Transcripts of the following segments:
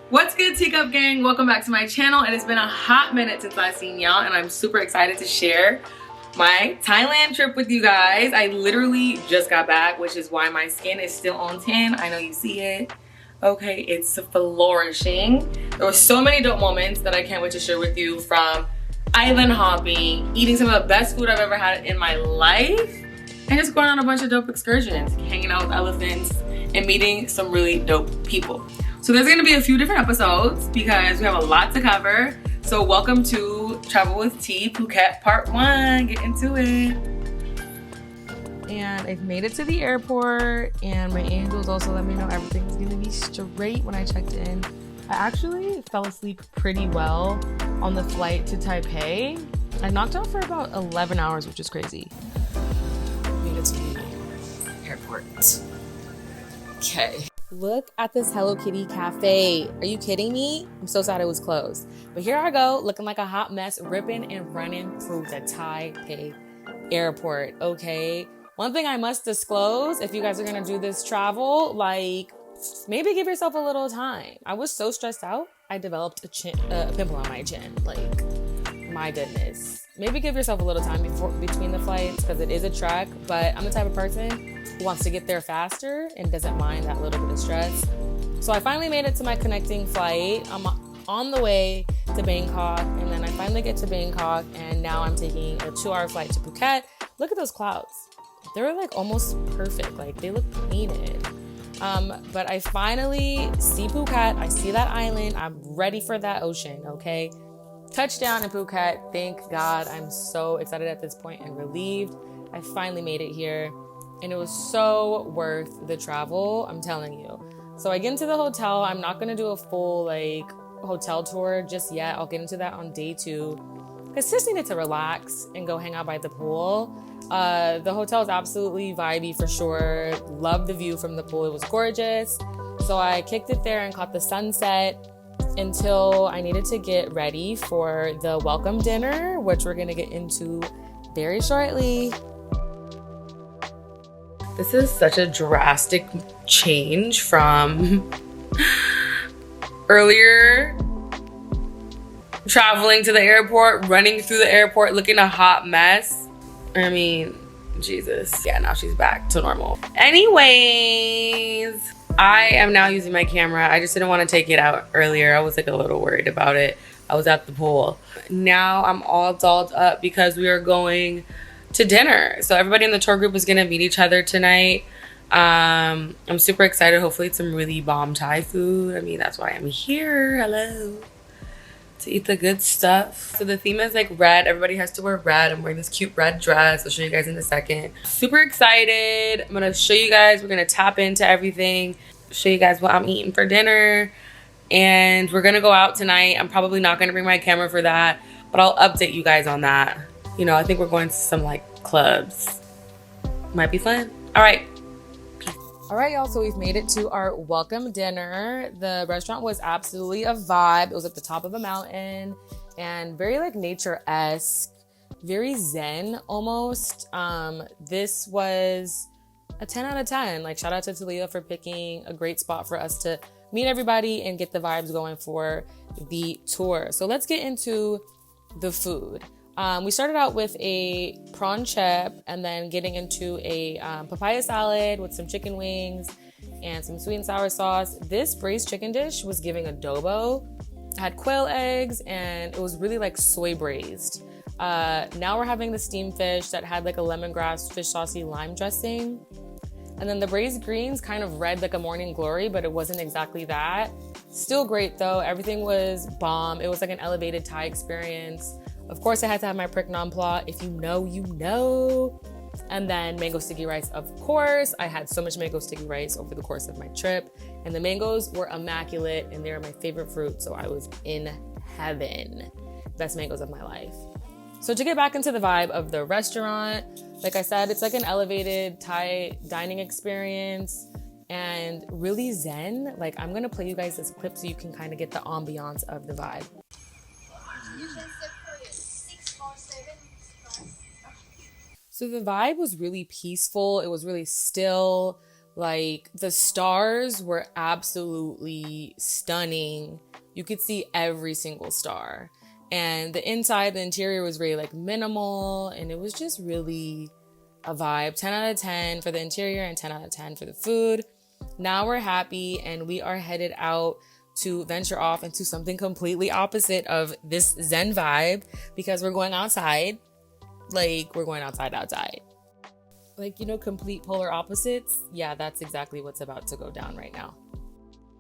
What's good, Teacup Gang? Welcome back to my channel. It has been a hot minute since I've seen y'all, and I'm super excited to share my Thailand trip with you guys. I literally just got back, which is why my skin is still on 10. I know you see it. Okay, it's flourishing. There were so many dope moments that I can't wait to share with you, from island hopping, eating some of the best food I've ever had in my life, and just going on a bunch of dope excursions, hanging out with elephants, and meeting some really dope people. So there's gonna be a few different episodes because we have a lot to cover. So welcome to Travel with T Phuket Part 1. Get into it. And I've made it to the airport, and my angels also let me know everything's gonna be straight when I checked in. I actually fell asleep pretty well on the flight to Taipei. I knocked out for about 11 hours, which is crazy. Made it to the airport. Okay. Look at this Hello Kitty cafe. Are you kidding me? I'm so sad it was closed. But here I go, looking like a hot mess, ripping and running through the Taipei airport, okay? One thing I must disclose, if you guys are gonna do this travel, like, maybe give yourself a little time. I was so stressed out, I developed a pimple on my chin. Like, my goodness. Maybe give yourself a little time between the flights, because it is a trek, but I'm the type of person who wants to get there faster and doesn't mind that little bit of stress. So I finally made it to my connecting flight. I'm on the way to Bangkok, and then I finally get to Bangkok, and now I'm taking a 2-hour flight to Phuket. Look at those clouds. They're like almost perfect. Like, they look painted. But I finally see Phuket. I see that island. I'm ready for that ocean, okay? Touchdown in Phuket. Thank God. I'm so excited at this point and relieved. I finally made it here, and it was so worth the travel, I'm telling you. So I get into the hotel. I'm not gonna do a full hotel tour just yet. I'll get into that on day 2, because just needed to relax and go hang out by the pool. The hotel is absolutely vibey for sure. Loved the view from the pool. It was gorgeous. So I kicked it there and caught the sunset until I needed to get ready for the welcome dinner, which we're gonna get into very shortly. This is such a drastic change from earlier traveling to the airport, running through the airport, looking a hot mess. I mean, Jesus. Yeah, now she's back to normal. Anyways, I am now using my camera. I just didn't want to take it out earlier. I was like a little worried about it. I was at the pool. Now I'm all dolled up because we are going to dinner. So everybody in the tour group is gonna meet each other tonight. I'm super excited. Hopefully it's some really bomb Thai food. I mean, that's why I'm here. Hello. To eat the good stuff. So the theme is like red. Everybody has to wear red. I'm wearing this cute red dress. I'll show you guys in a second. Super excited. I'm gonna show you guys. We're gonna tap into everything. Show you guys what I'm eating for dinner. And we're gonna go out tonight. I'm probably not gonna bring my camera for that, but I'll update you guys on that. You know, I think we're going to some clubs. Might be fun. All right. All right, y'all, so we've made it to our welcome dinner. The restaurant was absolutely a vibe. It was at the top of a mountain and very nature-esque, very zen almost. This was a 10 out of 10. Shout out to Talia for picking a great spot for us to meet everybody and get the vibes going for the tour. So let's get into the food. We started out with a prawn chip and then getting into a papaya salad with some chicken wings and some sweet and sour sauce. This braised chicken dish was giving adobo. It had quail eggs and it was really soy braised. Now we're having the steamed fish that had a lemongrass fish saucy lime dressing. And then the braised greens kind of read like a morning glory, but it wasn't exactly that. Still great though. Everything was bomb. It was like an elevated Thai experience. Of course, I had to have my prick non plat. If you know, you know. And then mango sticky rice, of course. I had so much mango sticky rice over the course of my trip. And the mangoes were immaculate, and they're my favorite fruit, so I was in heaven. Best mangoes of my life. So to get back into the vibe of the restaurant, like I said, it's like an elevated Thai dining experience and really zen. I'm gonna play you guys this clip so you can kind of get the ambiance of the vibe. So the vibe was really peaceful. It was really still. Like, the stars were absolutely stunning. You could see every single star. And the inside, the interior was really like minimal, and it was just really a vibe. 10 out of 10 for the interior and 10 out of 10 for the food. Now we're happy and we are headed out to venture off into something completely opposite of this Zen vibe, because we're going outside. Like, we're going outside. Like, you know, complete polar opposites. Yeah, that's exactly what's about to go down right now.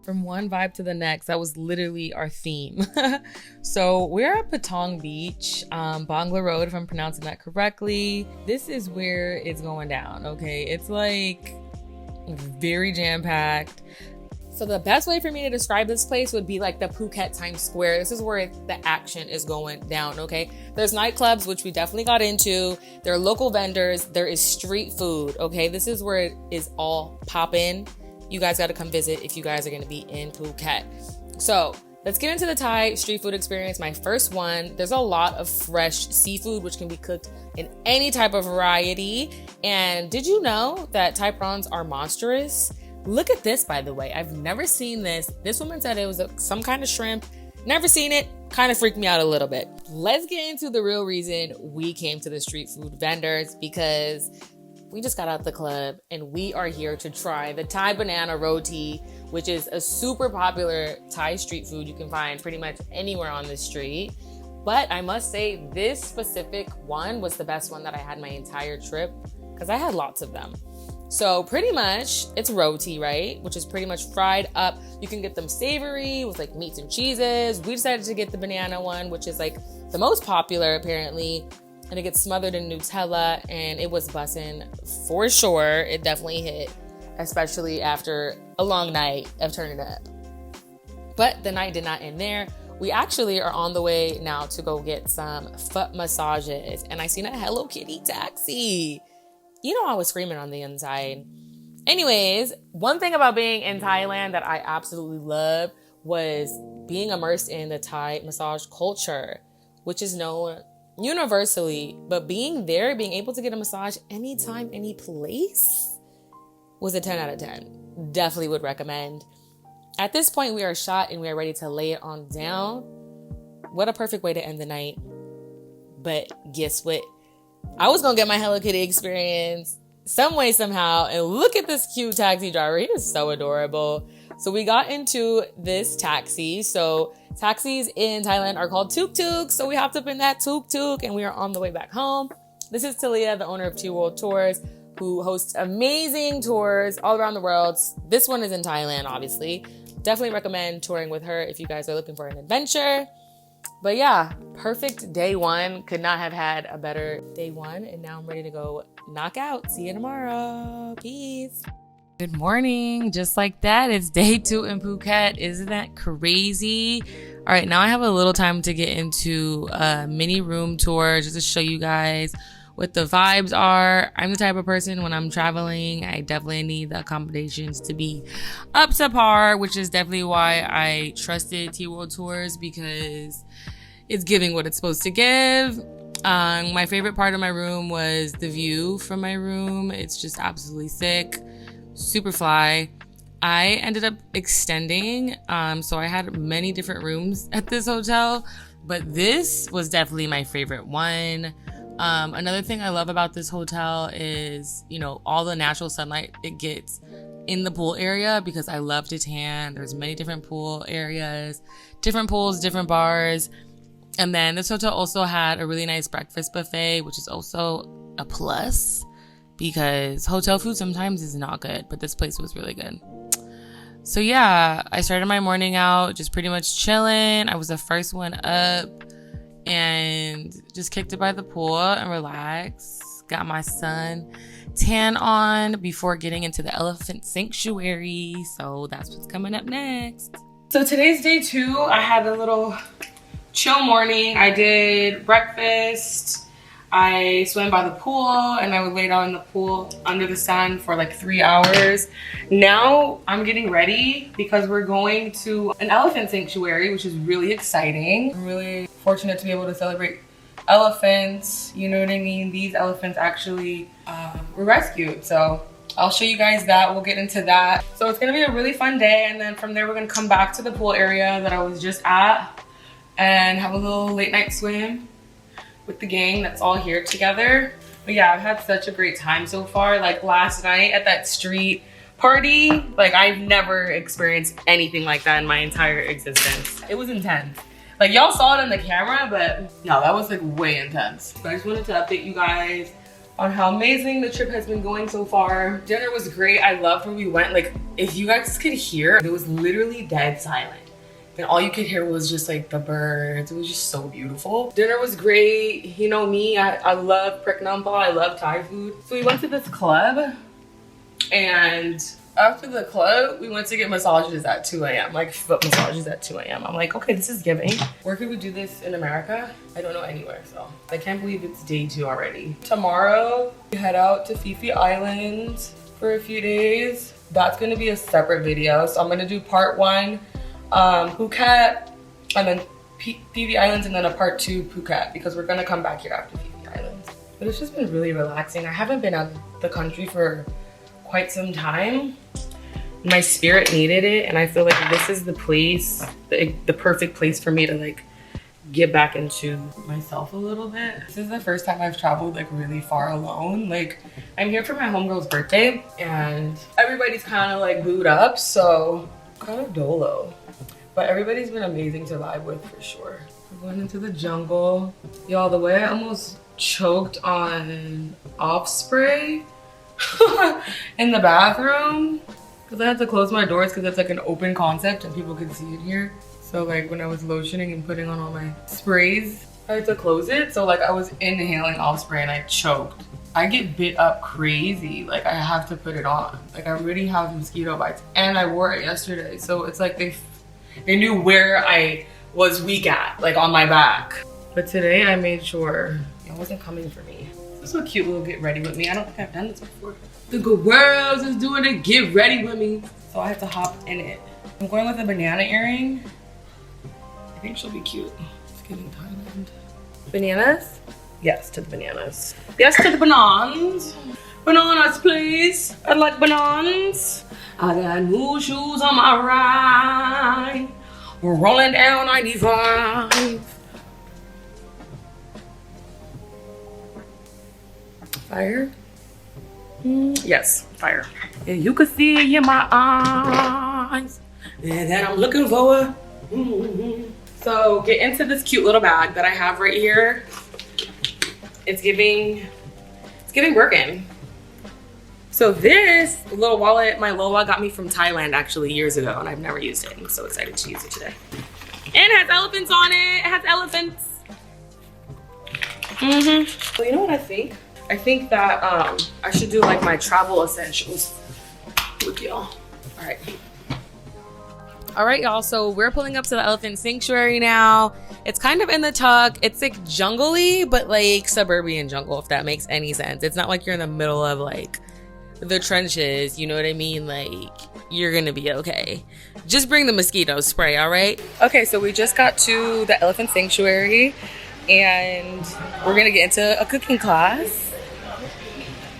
From one vibe to the next, that was literally our theme. So we're at Patong Beach, Bangla Road, if I'm pronouncing that correctly. This is where it's going down, okay? It's like very jam-packed. So the best way for me to describe this place would be like the Phuket Times Square. This is where the action is going down, okay? There's nightclubs, which we definitely got into. There are local vendors. There is street food, okay? This is where it is all poppin'. You guys got to come visit if you guys are going to be in Phuket. So let's get into the Thai street food experience. My first one, there's a lot of fresh seafood, which can be cooked in any type of variety. And did you know that Thai prawns are monstrous? Look at this, by the way. I've never seen this. This woman said it was some kind of shrimp. Never seen it. Kind of freaked me out a little bit. Let's get into the real reason we came to the street food vendors, because we just got out the club and we are here to try the Thai banana roti, which is a super popular Thai street food you can find pretty much anywhere on the street. But I must say this specific one was the best one that I had my entire trip, because I had lots of them. So pretty much it's roti, right? Which is pretty much fried up. You can get them savory with like meats and cheeses. We decided to get the banana one, which is like the most popular apparently. And it gets smothered in Nutella, and it was bussin' for sure. It definitely hit, especially after a long night of turning up. But the night did not end there. We actually are on the way now to go get some foot massages, and I seen a Hello Kitty taxi. You know, I was screaming on the inside. Anyways, one thing about being in Thailand that I absolutely loved was being immersed in the Thai massage culture, which is known universally, but being there, being able to get a massage anytime, any place was a 10 out of 10. Definitely would recommend. At this point, we are shot and we are ready to lay it on down. What a perfect way to end the night. But guess what? I was gonna get my Hello Kitty experience some way, somehow, and look at this cute taxi driver. He is so adorable. So we got into this taxi. So taxis in Thailand are called tuk-tuk. So we hopped up in that tuk-tuk and we are on the way back home. This is Talia, the owner of Two World Tours, who hosts amazing tours all around the world. This one is in Thailand, obviously. Definitely recommend touring with her if you guys are looking for an adventure. But yeah, perfect day one. Could not have had a better day one. And now I'm ready to go knock out. See you tomorrow. Peace. Good morning. Just like that, it's day 2 in Phuket. Isn't that crazy? All right, now I have a little time to get into a mini room tour just to show you guys what the vibes are. I'm the type of person, when I'm traveling, I definitely need the accommodations to be up to par, which is definitely why I trusted T World Tours, because it's giving what it's supposed to give. My favorite part of my room was the view from my room. It's just absolutely sick. Super fly. I ended up extending, so I had many different rooms at this hotel, but this was definitely my favorite one. Another thing I love about this hotel is, you know, all the natural sunlight it gets in the pool area, because I love to tan. There's many different pool areas, different pools, different bars. And then this hotel also had a really nice breakfast buffet, which is also a plus, because hotel food sometimes is not good, but this place was really good. So yeah, I started my morning out just pretty much chilling. I was the first one up and just kicked it by the pool and relaxed. Got my sun tan on before getting into the elephant sanctuary. So that's what's coming up next. So today's day 2. I had a little chill morning. I did breakfast. I swam by the pool and I laid out in the pool under the sun for like 3 hours. Now I'm getting ready because we're going to an elephant sanctuary, which is really exciting. I'm really fortunate to be able to celebrate elephants. You know what I mean? These elephants actually were rescued. So I'll show you guys that. We'll get into that. So it's gonna be a really fun day, and then from there we're gonna come back to the pool area that I was just at and have a little late night swim with the gang that's all here together. But yeah, I've had such a great time so far. Like last night at that street party, like I've never experienced anything like that in my entire existence. It was intense. Like y'all saw it on the camera, but no, that was like way intense. So I just wanted to update you guys on how amazing the trip has been going so far. Dinner was great. I loved where we went. Like if you guys could hear, it was literally dead silent. And all you could hear was just like the birds. It was just so beautiful. Dinner was great. You know me, I love Prick Nampa. I love Thai food. So we went to this club, and after the club, we went to get massages at 2 a.m. Like foot massages at 2 a.m. I'm like, okay, this is giving. Where could we do this in America? I don't know anywhere, so. I can't believe it's day 2 already. Tomorrow, we head out to Phi Phi Island for a few days. That's gonna be a separate video. So I'm gonna do part 1, Phuket, and then Phi Phi Islands, and then a part 2 Phuket, because we're gonna come back here after Phi Phi Islands. But it's just been really relaxing. I haven't been out of the country for quite some time. My spirit needed it, and I feel like this is the place, the perfect place for me to like get back into myself a little bit. This is the first time I've traveled like really far alone. Like I'm here for my homegirl's birthday, and everybody's kind of like booed up, so kind of dolo. But everybody's been amazing to vibe with for sure. We're going into the jungle. Y'all, the way I almost choked on off spray in the bathroom, because I had to close my doors because it's like an open concept and people could see it here. So like when I was lotioning and putting on all my sprays, I had to close it. So like I was inhaling off spray and I choked. I get bit up crazy. Like I have to put it on. Like I already have mosquito bites, and I wore it yesterday. So it's like they knew where I was weak at, like on my back. But today I made sure it wasn't coming for me. This is a cute little get ready with me. I don't think I've done this before. The girls is doing a get ready with me. So I have to hop in it. I'm going with a banana earring. I think she'll be cute. It's giving Thailand. Bananas? Yes to the bananas. Yes to the bananas. Bananas, please. I'd like bananas. I got new shoes on my ride. We're rolling down 95. Fire? Yes, fire. And you can see it in my eyes, and that I'm looking for. So get into this cute little bag that I have right here. It's giving Birkin. So this little wallet, my Lola got me from Thailand actually years ago, and I've never used it. I'm so excited to use it today. And it has elephants on it. It has elephants. So you know what I think? I think that I should do like my travel essentials with y'all. All right, y'all. So we're pulling up to the elephant sanctuary now. It's kind of in the tuck. It's like jungly, but like suburban jungle, if that makes any sense. It's not like you're in the middle of like the trenches. You know what I mean? Like you're gonna be okay. Just bring the mosquito spray, all right? Okay, so we just got to the elephant sanctuary, and we're gonna get into a cooking class.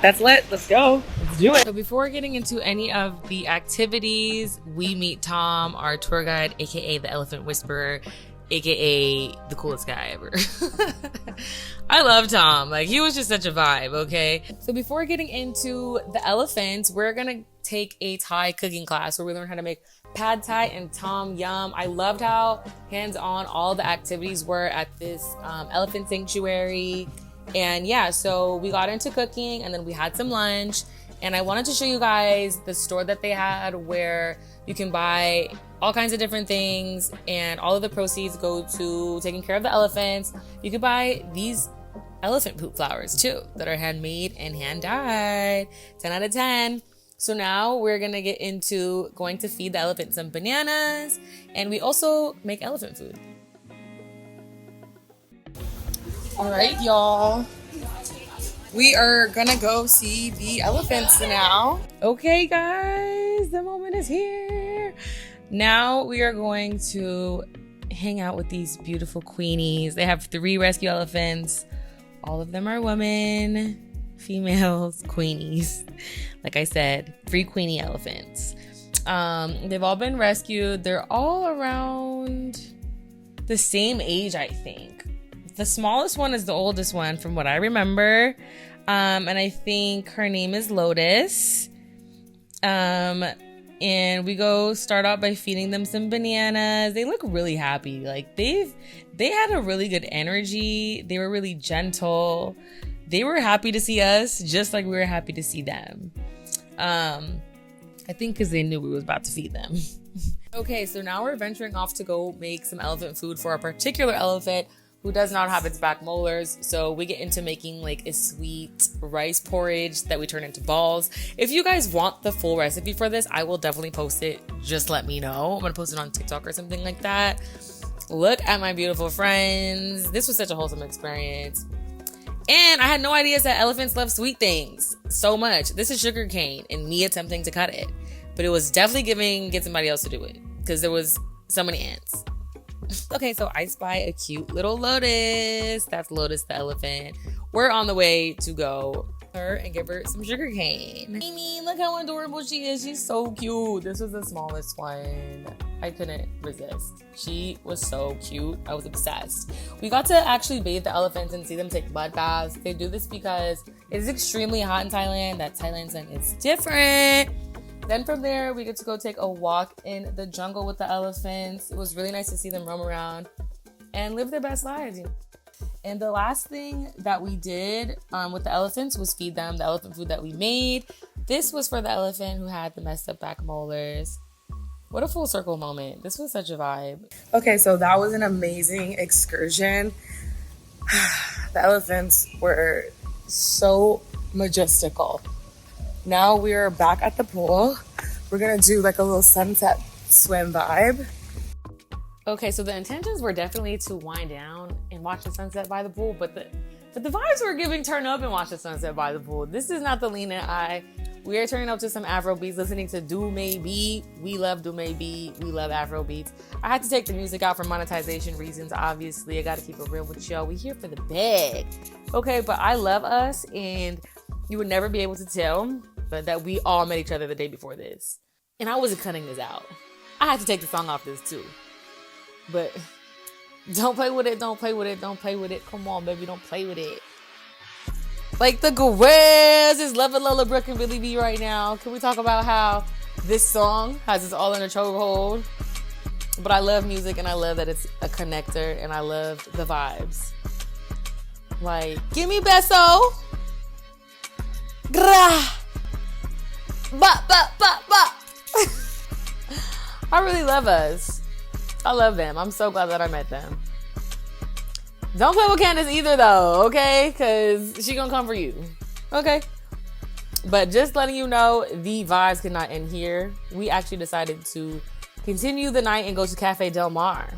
That's lit. Let's go. Let's do it. So before getting into any of the activities, we meet Tom, our tour guide, aka the Elephant Whisperer, aka the coolest guy ever. I love Tom. Like he was just such a vibe, okay? So before getting into the elephants, we're gonna take a Thai cooking class where we learn how to make pad Thai and tom yum. I loved how hands-on all the activities were at this elephant sanctuary. And yeah, so we got into cooking, and then we had some lunch, and I wanted to show you guys the store that they had where you can buy all kinds of different things, and all of the proceeds go to taking care of the elephants. You could buy these elephant poop flowers too that are handmade and hand dyed. 10 out of 10. So now we're gonna get into going to feed the elephant some bananas, and we also make elephant food. All right, y'all. We are gonna go see the elephants now. Okay, guys, the moment is here. Now we are going to hang out with these beautiful queenies. They have 3 rescue elephants. All of them are women, females, queenies. Like I said, 3 Queenie elephants. They've all been rescued. They're all around the same age, I think. The smallest one is the oldest one from what I remember. And I think her name is Lotus. And we go start out by feeding them some bananas. They look really happy. Like they had a really good energy. They were really gentle. They were happy to see us just like we were happy to see them. I think because they knew we was about to feed them. Okay, so now we're venturing off to go make some elephant food for a particular elephant who does not have its back molars. So we get into making like a sweet rice porridge that we turn into balls. If you guys want the full recipe for this, I will definitely post it. Just let me know. I'm gonna post it on TikTok or something like that. Look at my beautiful friends. This was such a wholesome experience. And I had no idea that elephants love sweet things so much. This is sugar cane and me attempting to cut it. But it was definitely get somebody else to do it because there was so many ants. Okay, so I spy a cute little Lotus. That's Lotus the elephant. We're on the way to go her and give her some sugar cane. Amy, look how adorable she is. She's so cute. This was the smallest one. I couldn't resist. She was so cute. I was obsessed. We got to actually bathe the elephants and see them take mud baths. They do this because it is extremely hot in Thailand. That Thailand sun is different. Then from there, we get to go take a walk in the jungle with the elephants. It was really nice to see them roam around and live their best lives. And the last thing that we did with the elephants was feed them the elephant food that we made. This was for the elephant who had the messed up back molars. What a full circle moment. This was such a vibe. Okay, so that was an amazing excursion. The elephants were so majestical. Now we're back at the pool. We're gonna do like a little sunset swim vibe. Okay, so the intentions were definitely to wind down and watch the sunset by the pool, but the vibes were giving turn up and watch the sunset by the pool. This is not the Lena and I. We are turning up to some Afro beats, listening to Do Maybe. We love Do Maybe. We love Afro beats. I had to take the music out for monetization reasons, obviously. I gotta keep it real with y'all. We here for the bag. Okay, but I love us, and you would never be able to tell but that we all met each other the day before this. And I wasn't cutting this out. I had to take the song off this too. But don't play with it, don't play with it, don't play with it. Come on, baby, don't play with it. Like the Grills is loving Lola Brooke and Billy B right now. Can we talk about how this song has us all in a chokehold? But I love music and I love that it's a connector and I love the vibes. Like, give me beso. Gra. Ba, ba, ba, ba. I really love us. I love them. I'm so glad that I met them. Don't play with Candace either though, okay? Because she gonna come for you, okay? But just letting you know, the vibes could not end here. We actually decided to continue the night and go to Cafe Del Mar.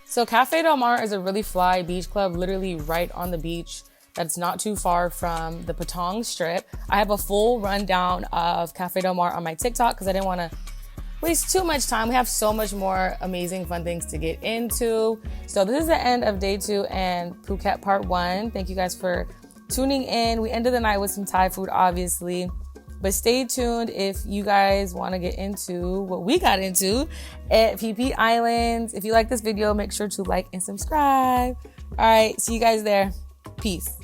So Cafe Del Mar is a really fly beach club, literally right on the beach. That's not too far from the Patong Strip. I have a full rundown of Cafe Del Mar on my TikTok because I didn't want to waste too much time. We have so much more amazing fun things to get into. So this is the end of day 2 and Phuket part 1. Thank you guys for tuning in. We ended the night with some Thai food, obviously. But stay tuned if you guys want to get into what we got into at PP Islands. If you like this video, make sure to like and subscribe. All right, see you guys there. Peace.